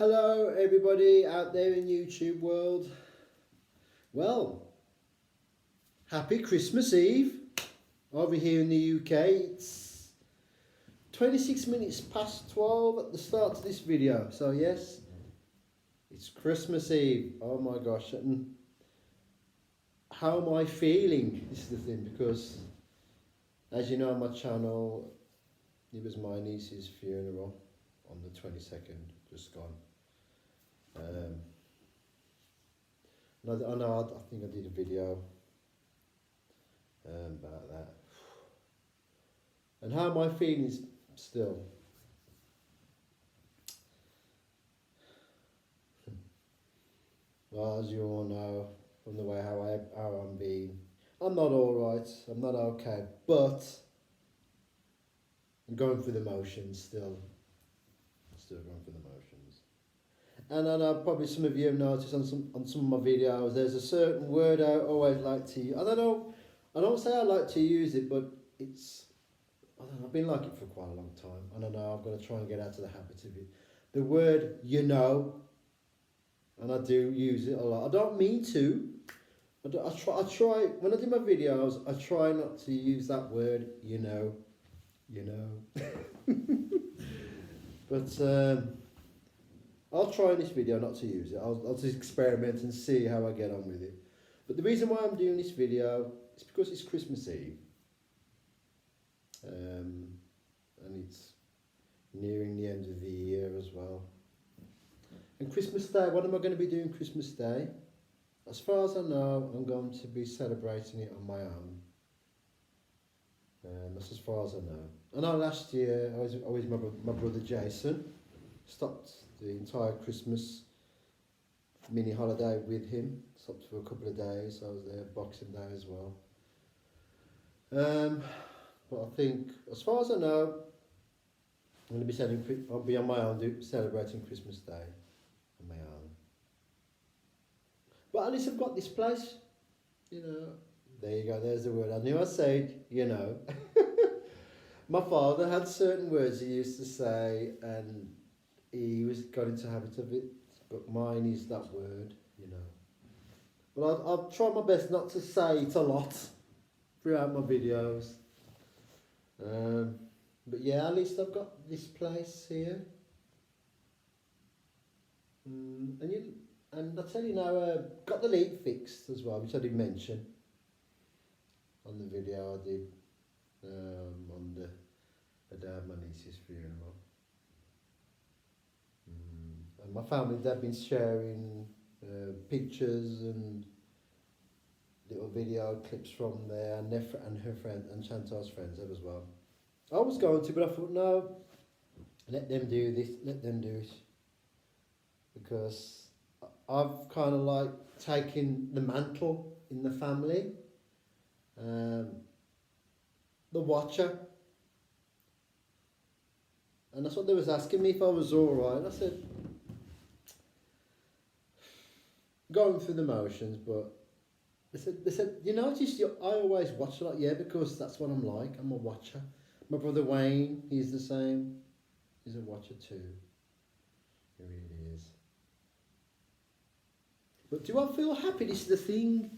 Hello everybody out there in YouTube world. Well, happy Christmas Eve over here in the UK. It's 26 minutes past 12 at the start of this video. So yes, it's Christmas Eve. Oh my gosh. And how am I feeling? This is the thing, because as you know on my channel, it was my niece's funeral on the 22nd, just gone. And I think I did a video about that. And how am I feeling still? Well, as you all know, from the way how I'm being, I'm not alright, I'm not okay, but I'm going through the motions still. Still going through the motions. And I know probably some of you have noticed on some of my videos, there's a certain word I always like to use. I don't say I like to use it, but I don't know, I've been like it for quite a long time. I don't know, I've got to try and get out of the habit of it. The word you know, and I do use it a lot. I don't mean to. I try, when I do my videos, I try not to use that word, you know. But I'll try in this video not to use it. I'll just experiment and see how I get on with it. But the reason why I'm doing this video is because it's Christmas Eve. And it's nearing the end of the year as well. And Christmas Day, what am I going to be doing Christmas Day? As far as I know, I'm going to be celebrating it on my own. That's as far as I know. I know last year I was with my brother Jason. Stopped the entire Christmas mini holiday with him. Stopped for a couple of days. I was there Boxing Day as well. But I think, as far as I know, I'm going to be I'll be on my own celebrating Christmas Day on my own. But at least I've got this place, you know. There you go, there's the word. I knew I said, you know. My father had certain words he used to say, and he got into habit of it, but mine is that word, you know. But I'll try my best not to say it a lot throughout my videos. But yeah, at least I've got this place here. And I tell you now, got the leak fixed as well, which I did mention on the video I did on the day of my niece's funeral. And my family, they've been sharing pictures and little video clips from there, and her friend and Chantal's friends have as well. I was going to, but I thought no, let them do this, let them do it, because I've kind of like taken the mantle in the family. The watcher, and that's what they was asking me, if I was alright. I said, going through the motions, but they said, you notice I always watch a lot. Yeah, because that's what I'm like. I'm a watcher. My brother Wayne, he's the same. He's a watcher too. He really is. But do I feel happy? This is the thing.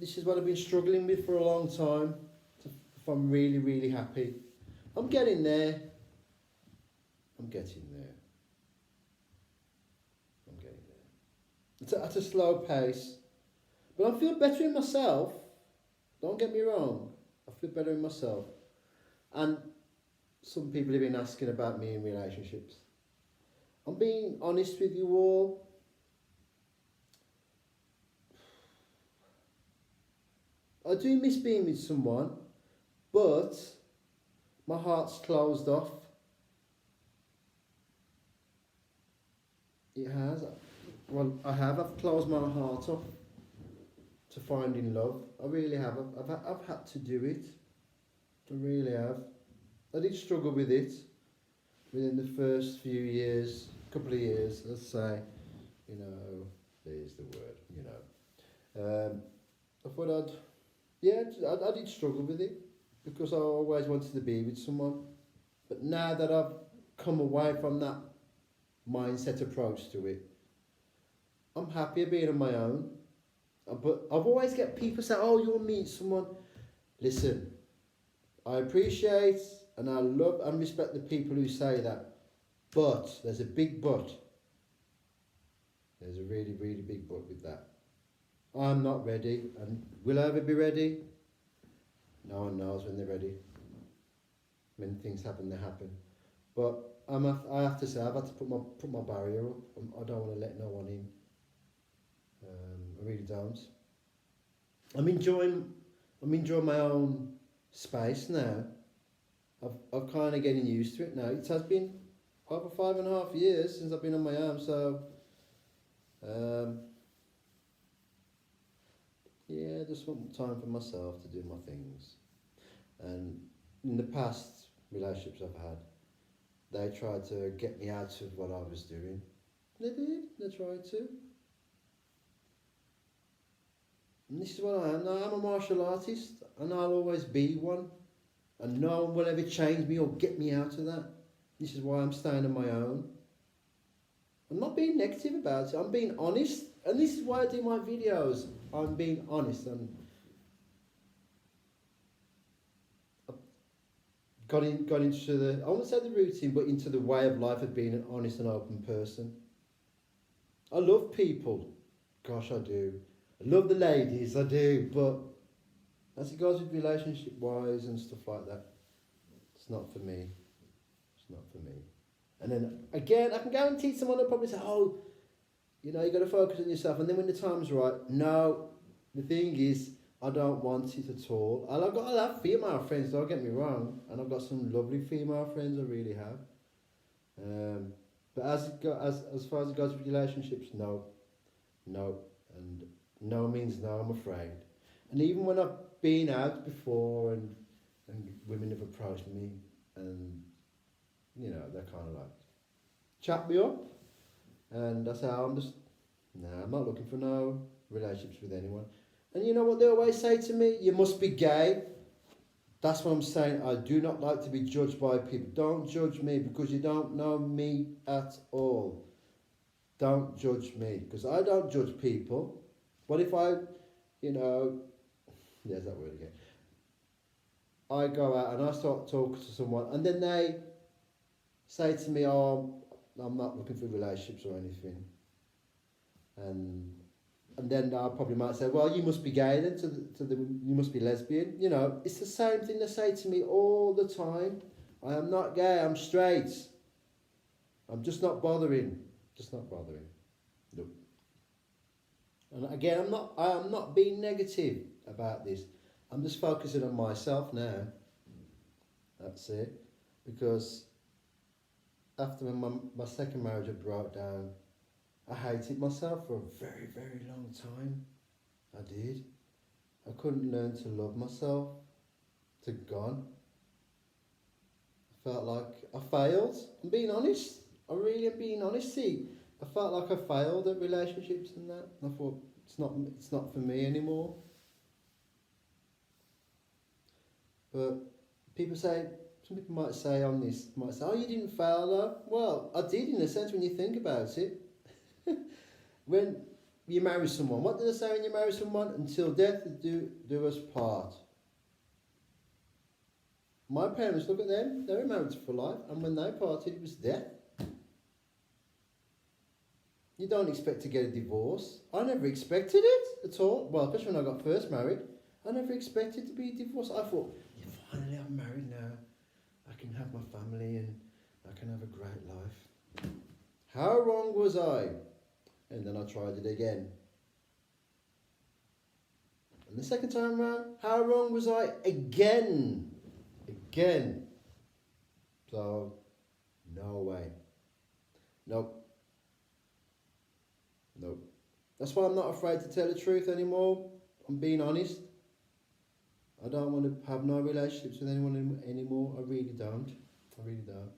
This is what I've been struggling with for a long time. If I'm really, really happy. I'm getting there. I'm getting there. I'm getting there. It's at a slow pace. But I feel better in myself. Don't get me wrong. I feel better in myself. And some people have been asking about me in relationships. I'm being honest with you all. I do miss being with someone, but my heart's closed off. It has. Well, I've closed my heart off to finding love. I really have. I've had to do it. I really have. I did struggle with it within the first few years, couple of years, let's say. You know, there's the word, you know. I thought I did struggle with it, because I always wanted to be with someone. But now that I've come away from that mindset approach to it. I'm happier being on my own. But I've always get people say, "Oh, you'll meet someone." Listen, I appreciate and I love and respect the people who say that. But there's a big but. There's a really, really big but with that. I'm not ready, and will I ever be ready? No one knows when they're ready. When things happen, they happen. But I have to say, I've had to put my barrier up. I don't want to let no one in. I really don't. I'm enjoying my own space now. I've kind of getting used to it now. It has been over 5.5 years since I've been on my own, so yeah, just want time for myself to do my things. And in the past relationships I've had, they tried to get me out of what I was doing. They did. They tried to. And this is what I am now. I'm a martial artist, and I'll always be one. And no one will ever change me or get me out of that. This is why I'm staying on my own. I'm not being negative about it. I'm being honest. And this is why I do my videos. I'm being honest. And I've got into the, I won't say the routine, but into the way of life of being an honest and open person. I love people. Gosh, I do. I love the ladies, I do. But as it goes with relationship-wise and stuff like that, it's not for me. It's not for me. And then, again, I can guarantee someone will probably say, "Oh, you know, you got to focus on yourself." And then when the time's right, no. The thing is, I don't want it at all. And I'll have female friends, don't get me wrong. And I've got some lovely female friends, I really have. But as far as it goes with relationships, no. No. And no means no, I'm afraid. And even when I've been out before and women have approached me and, you know, they're kind of like, chat me up. And I say, I'm not looking for no relationships with anyone. And you know what they always say to me? "You must be gay." That's what I'm saying. I do not like to be judged by people. Don't judge me because you don't know me at all. Don't judge me because I don't judge people. What if I, you know, there's that word again. I go out and I start talking to someone and then they say to me, "Oh, I'm not looking for relationships or anything." And then I probably might say, "Well, you must be gay then, you must be lesbian." You know, it's the same thing they say to me all the time. I am not gay, I'm straight. I'm just not bothering. Just not bothering. Nope. And again, I am not being negative about this. I'm just focusing on myself now. That's it. Because after my second marriage had broke down, I hated myself for a very, very long time. I did. I couldn't learn to love myself. To God. I felt like I failed. I'm being honest. I really am being honest. See, I felt like I failed at relationships and that. I thought it's not for me anymore. But some people might say on this, "Oh, you didn't fail though." Well, I did in a sense when you think about it. When you marry someone, what do they say when you marry someone? "Until death do us part." My parents, look at them, they were married for life, and when they parted, it was death. You don't expect to get a divorce. I never expected it at all. Well, especially when I got first married, I never expected to be divorced. I thought, "Yeah, finally I'm married now. I can have my family and I can have a great life." How wrong was I? And then I tried it again. And the second time around, how wrong was I again? Again. So, no way. Nope. Nope. That's why I'm not afraid to tell the truth anymore. I'm being honest. I don't want to have no relationships with anyone anymore. I really don't. I really don't.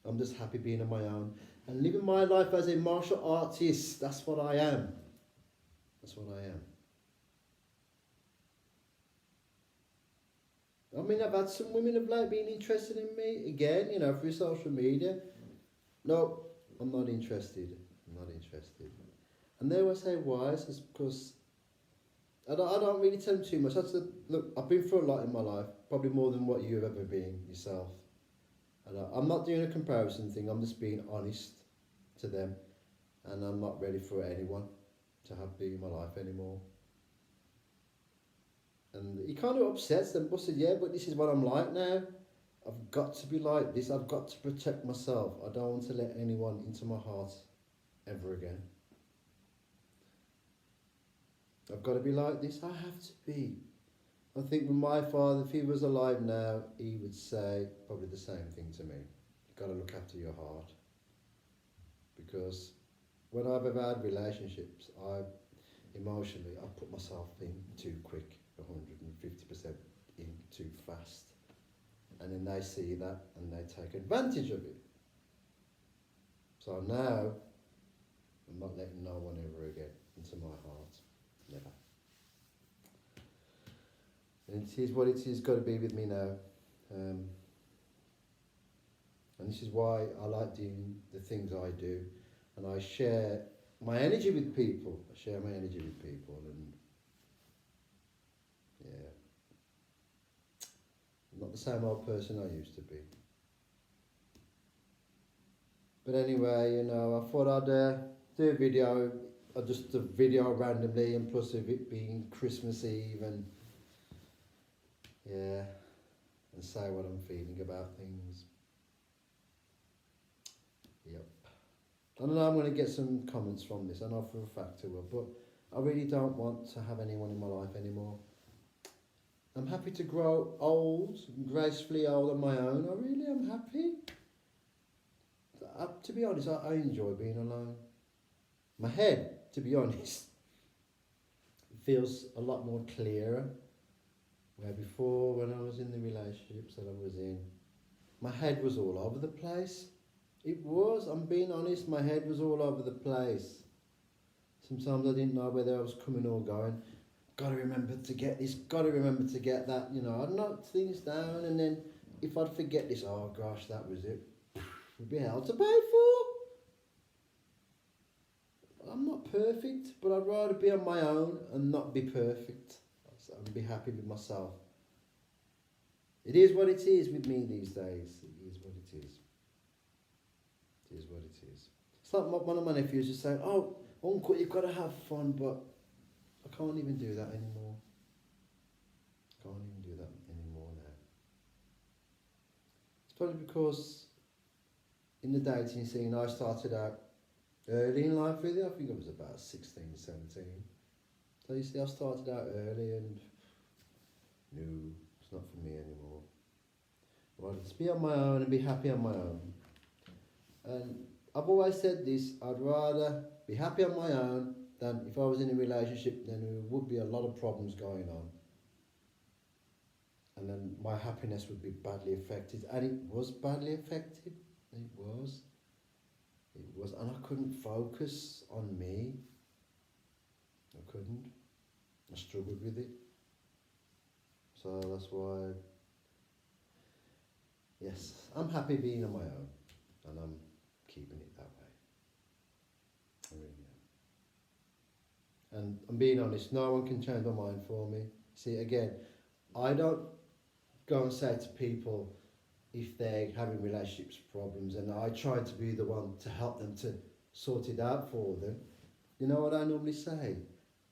I'm just happy being on my own and living my life as a martial artist. That's what I am. That's what I am. I mean, I've had some women of late being interested in me again, you know, through social media. No, I'm not interested. I'm not interested. And they always say why, it's because I don't really tell them too much. Look, I've been through a lot in my life, probably more than what you've ever been yourself. And I'm not doing a comparison thing, I'm just being honest to them. And I'm not ready for anyone to have be in my life anymore. And it kind of upsets them, but I said, yeah, but this is what I'm like now. I've got to be like this, I've got to protect myself. I don't want to let anyone into my heart ever again. I've got to be like this, I have to be. I think with my father, if he was alive now, he would say probably the same thing to me. You've got to look after your heart. Because when I've ever had relationships, emotionally, I put myself in too quick, 150% in too fast. And then they see that and they take advantage of it. So now, I'm not letting no one ever again into my heart. Never. And it is what it is, got to be with me now. And this is why I like doing the things I do. And I share my energy with people. I share my energy with people. And yeah. I'm not the same old person I used to be. But anyway, you know, I thought I'd do a video. Just a video randomly, and plus of it being Christmas Eve, and yeah, and say what I'm feeling about things. Yep. I know I'm going to get some comments from this, I know for a fact I will, but I really don't want to have anyone in my life anymore. I'm happy to grow old, gracefully old on my own. I really am happy. To be honest, I enjoy being alone. My head, to be honest, feels a lot more clearer. Where before, when I was in the relationships that I was in, my head was all over the place. It was, I'm being honest, my head was all over the place. Sometimes I didn't know whether I was coming or going. Got to remember to get this, got to remember to get that. You know, I'd note things down, and then if I'd forget this, oh gosh, that was it. Would be hell to pay for. I'm not perfect, but I'd rather be on my own and not be perfect. And be happy with myself. It is what it is with me these days. It is what it is. It is what it is. It's like one of my nephews just saying, oh, uncle, you've got to have fun, but I can't even do that anymore. Can't even do that anymore now. It's probably because in the dating scene, I started out early in life with it. I think I was about 16, 17. So you see, I started out early and no, it's not for me anymore. I wanted to be on my own and be happy on my own. And I've always said this, I'd rather be happy on my own than if I was in a relationship, then there would be a lot of problems going on. And then my happiness would be badly affected. And it was badly affected. It was. It was. And I couldn't focus on me. I couldn't. I struggled with it. So that's why, yes, I'm happy being on my own. And I'm keeping it that way. I really am. And I'm being honest, no one can change my mind for me. See, again, I don't go and say to people if they're having relationships problems, and I try to be the one to help them to sort it out for them. You know what I normally say?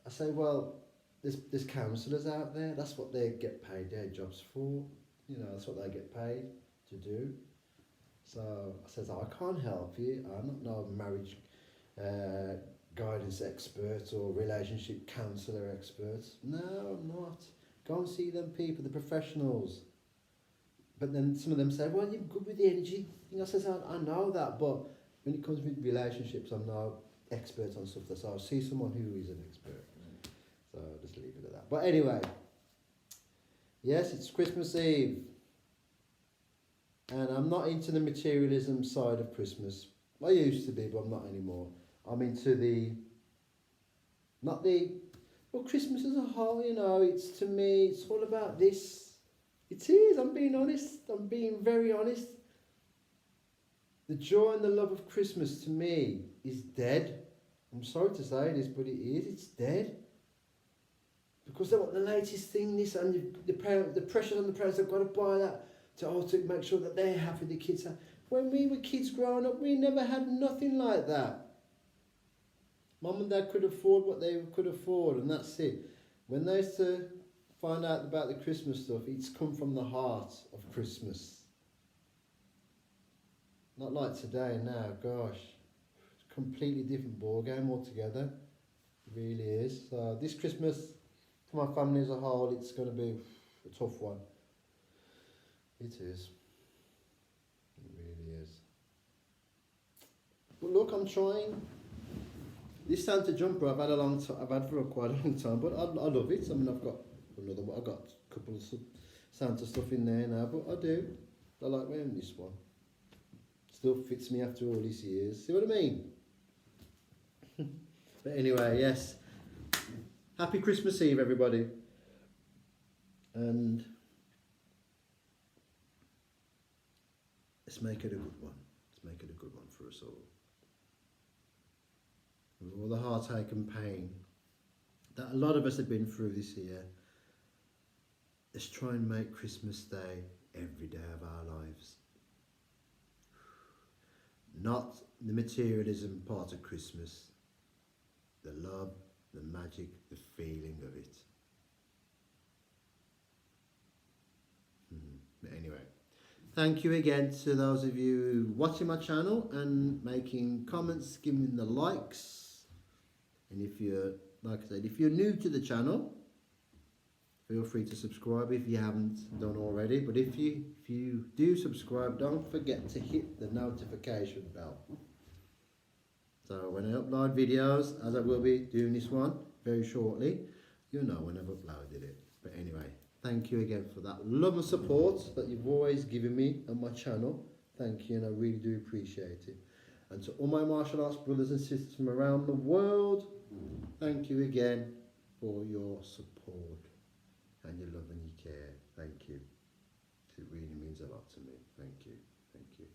I say, well, there's counsellors out there. That's what they get paid their jobs for. You know, that's what they get paid to do. So I says, I can't help you. I'm not no marriage guidance expert or relationship counsellor expert. No, I'm not. Go and see them people, the professionals. But then some of them say, well, you're good with the energy thing. I says, I know that, but when it comes with relationships, I'm no expert on stuff. So I'll see someone who is an expert. So I'll just leave it at that. But anyway, yes, it's Christmas Eve. And I'm not into the materialism side of Christmas. I used to be, but I'm not anymore. I'm into well, Christmas as a whole, you know, to me, it's all about this. It is, I'm being honest. I'm being very honest. The joy and the love of Christmas to me is dead. I'm sorry to say this, but it is. It's dead. Because they want the latest thing, this, and the pressure on the parents, they've got to buy that to make sure that they're happy, the kids are. When we were kids growing up, we never had nothing like that. Mum and Dad could afford what they could afford, and that's it. When they used to find out about the Christmas stuff, it's come from the heart of Christmas. Not like today now, gosh. It's a completely different ball game altogether. It really is. So this Christmas, for my family as a whole, it's going to be a tough one. It is. It really is. But look, I'm trying. This Santa jumper I've had for quite a long time, but I love it. I mean, I've got a couple of Santa stuff in there now, but I do. I like wearing this one. Still fits me after all these years. See what I mean? But anyway, yes. Happy Christmas Eve, everybody. And let's make it a good one. Let's make it a good one for us all. With all the heartache and pain that a lot of us have been through this year, let's try and make Christmas Day every day of our lives. Not the materialism part of Christmas, the love, the magic, the feeling of it. But anyway, thank you again to those of you watching my channel and making comments, giving the likes. And if you're, like I said, if you're new to the channel, feel free to subscribe if you haven't done already. But if you do subscribe, don't forget to hit the notification bell. So when I upload videos, as I will be doing this one very shortly, you'll know when I've uploaded it. But anyway, thank you again for that love and support that you've always given me on my channel. Thank you, and I really do appreciate it. And to all my martial arts brothers and sisters from around the world, thank you again for your support and your love and your care. Thank you. It really means a lot to me. Thank you. Thank you.